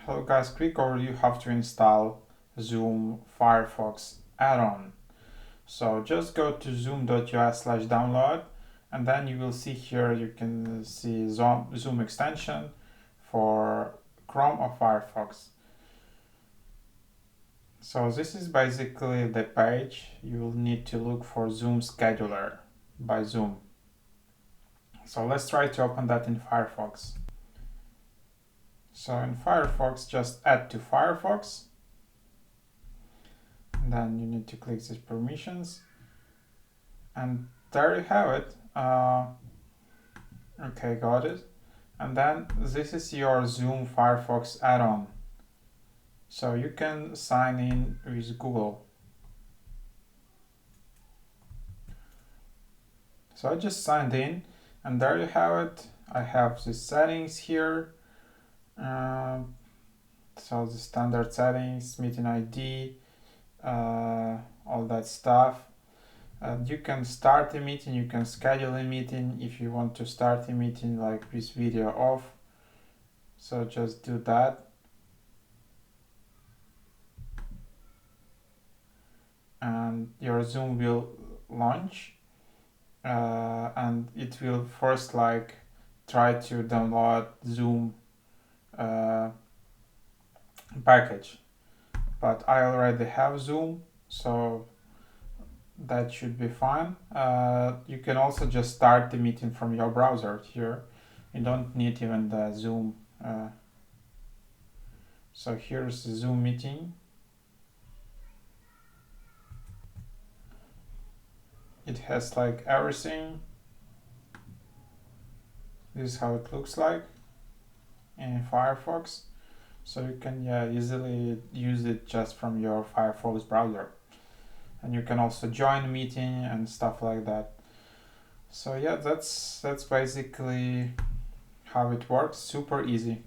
Hello guys, quick overview. You have to install Zoom FIREFOX add-on. So just go to zoom.us/download, and then you will see here, you can see Zoom extension for Chrome or Firefox. So this is basically the page. You will need to look for Zoom Scheduler by Zoom. So let's try to open that in Firefox. So in Firefox, just add to Firefox. And then you need to click these permissions. And there you have it. Okay, got it. And then this is your Zoom Firefox add-on. So you can sign in with Google. So I just signed in, and there you have it. I have the settings here. So the standard settings, meeting ID, all that stuff. You can start a meeting, you can schedule a meeting if you want to start a meeting like with video off. So just do that. And your Zoom will launch, and it will first try to download Zoom package, but I already have Zoom, so that should be fine. You can also just start the meeting from your browser here. You don't need even the Zoom. So here's the Zoom meeting. It has like everything. This is how it looks like in Firefox. So you can easily use it just from your Firefox browser. And you can also join a meeting and stuff like that. So yeah, that's basically how it works. Super easy.